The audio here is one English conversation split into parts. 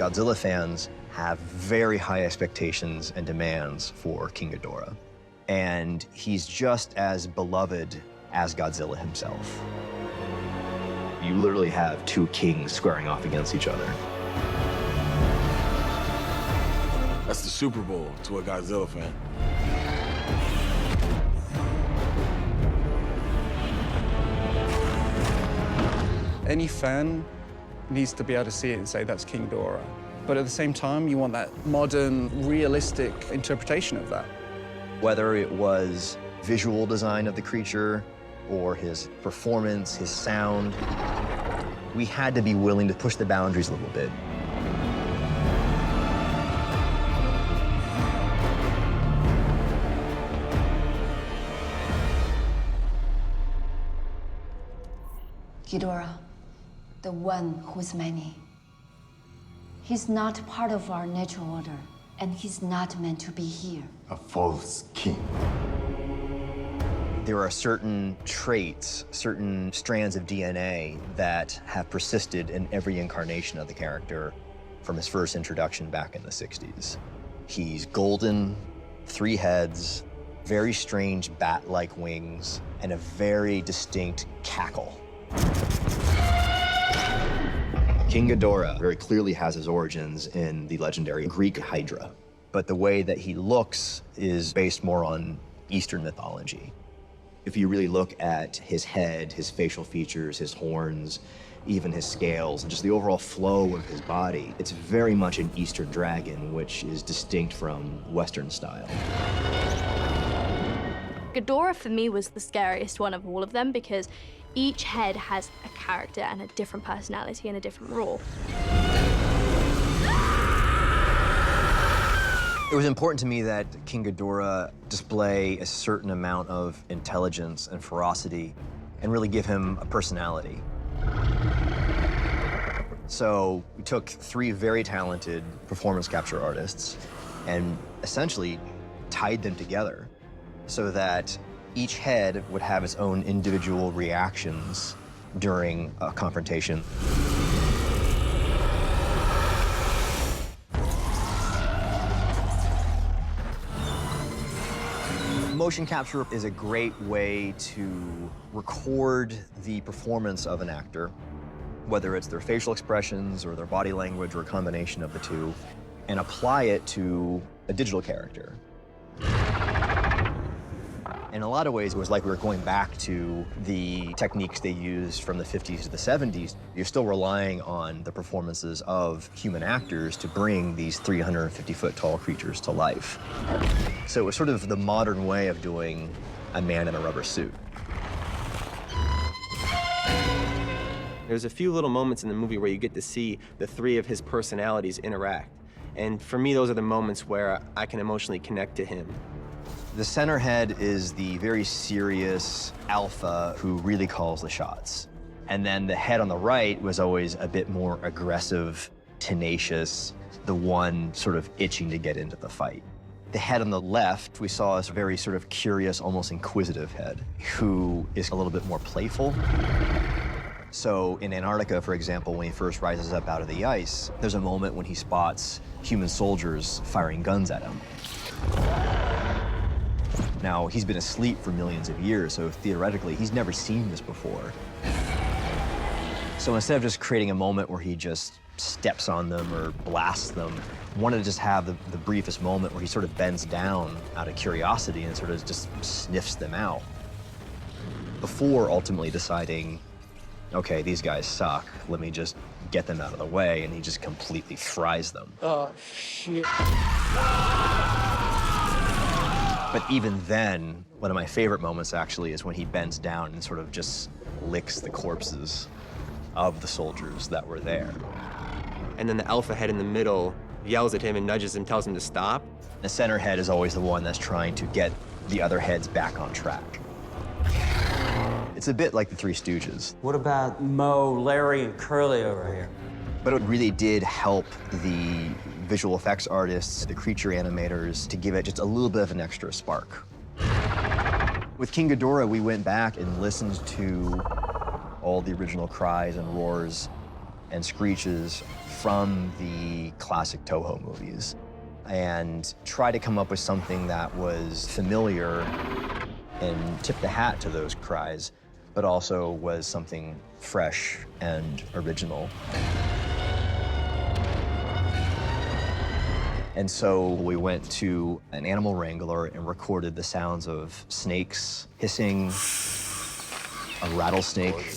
Godzilla fans have very high expectations and demands for King Ghidorah. And he's just as beloved as Godzilla himself. You literally have two kings squaring off against each other. That's the Super Bowl to a Godzilla fan. Any fan needs to be able to see it and say that's King Ghidorah. But at the same time, you want that modern, realistic interpretation of that. Whether it was visual design of the creature or his performance, his sound, we had to be willing to push the boundaries a little bit. Ghidorah, the one who's many. He's not part of our natural order, and he's not meant to be here. A false king. There are certain traits, certain strands of DNA that have persisted in every incarnation of the character from his first introduction back in the 60s. He's golden, 3 heads, very strange bat-like wings, and a very distinct cackle. King Ghidorah very clearly has his origins in the legendary Greek Hydra, but the way that he looks is based more on Eastern mythology. If you really look at his head, his facial features, his horns, even his scales, and just the overall flow of his body, it's very much an Eastern dragon, which is distinct from Western style. Ghidorah, for me, was the scariest one of all of them because each head has a character and a different personality and a different roar. It was important to me that King Ghidorah display a certain amount of intelligence and ferocity and really give him a personality. So we took 3 very talented performance capture artists and essentially tied them together so that each head would have its own individual reactions during a confrontation. Motion capture is a great way to record the performance of an actor, whether it's their facial expressions or their body language or a combination of the two, and apply it to a digital character. In a lot of ways, it was like we were going back to the techniques they used from the 50s to the 70s. You're still relying on the performances of human actors to bring these 350-foot-tall creatures to life. So it was sort of the modern way of doing a man in a rubber suit. There's a few little moments in the movie where you get to see the 3 of his personalities interact. And for me, those are the moments where I can emotionally connect to him. The center head is the very serious alpha who really calls the shots. And then the head on the right was always a bit more aggressive, tenacious, the one sort of itching to get into the fight. The head on the left, we saw as a very sort of curious, almost inquisitive head, who is a little bit more playful. So in Antarctica, for example, when he first rises up out of the ice, there's a moment when he spots human soldiers firing guns at him. Now, he's been asleep for millions of years, so theoretically, he's never seen this before. So instead of just creating a moment where he just steps on them or blasts them, I wanted to just have the briefest moment where he sort of bends down out of curiosity and sort of just sniffs them out before ultimately deciding, okay, these guys suck, let me just get them out of the way, and he just completely fries them. Oh, shit. But even then, one of my favorite moments actually is when he bends down and sort of just licks the corpses of the soldiers that were there. And then the alpha head in the middle yells at him and nudges him, tells him to stop. The center head is always the one that's trying to get the other heads back on track. It's a bit like the Three Stooges. What about Moe, Larry, and Curly over here? But it really did help the visual effects artists, the creature animators, to give it just a little bit of an extra spark. With King Ghidorah, we went back and listened to all the original cries and roars and screeches from the classic Toho movies and try to come up with something that was familiar and tip the hat to those cries, but also was something fresh and original. And so we went to an animal wrangler and recorded the sounds of snakes hissing, a rattlesnake.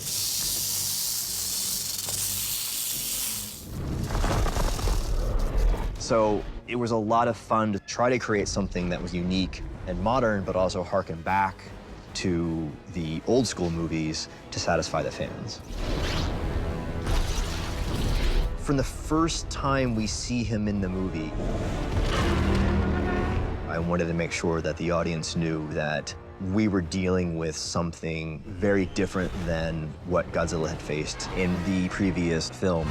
So it was a lot of fun to try to create something that was unique and modern, but also harken back to the old school movies to satisfy the fans. From the first time we see him in the movie, I wanted to make sure that the audience knew that we were dealing with something very different than what Godzilla had faced in the previous film.